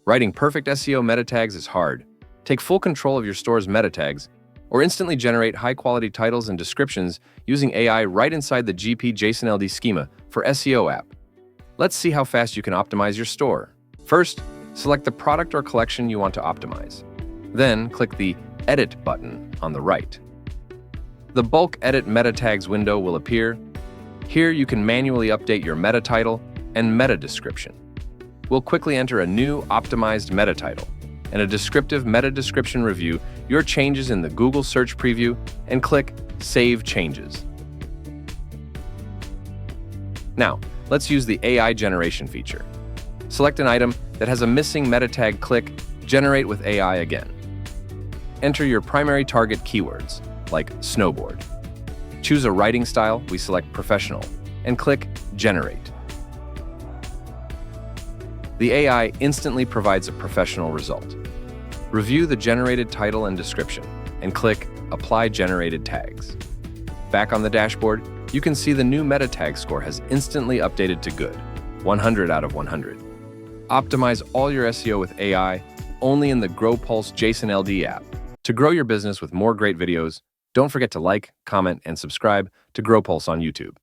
Writing perfect SEO meta tags is hard. Take full control of your store's meta tags, or instantly generate high-quality titles and descriptions using AI right inside the JSON-LD Schema for SEO app. Let's see how fast you can optimize your store. First, select the product or collection you want to optimize. Then, click the Edit button on the right. The Bulk Edit Meta Tags window will appear. Here you can manually update your meta title and meta description. We'll quickly enter a new optimized meta title and a descriptive meta description review your changes in the Google search preview and click Save Changes. Now, let's use the AI generation feature. Select an item that has a missing meta tag, click Generate with AI again. Enter your primary target keywords, like snowboard. Choose a writing style, we select professional, and click Generate. The AI instantly provides a professional result. Review the generated title and description, and click Apply Generated Tags. Back on the dashboard, you can see the new meta tag score has instantly updated to good, 100 out of 100. Optimize all your SEO with AI only in the GrowPulse JSON-LD app. To grow your business with more great videos, don't forget to like, comment, and subscribe to GrowPulse on YouTube.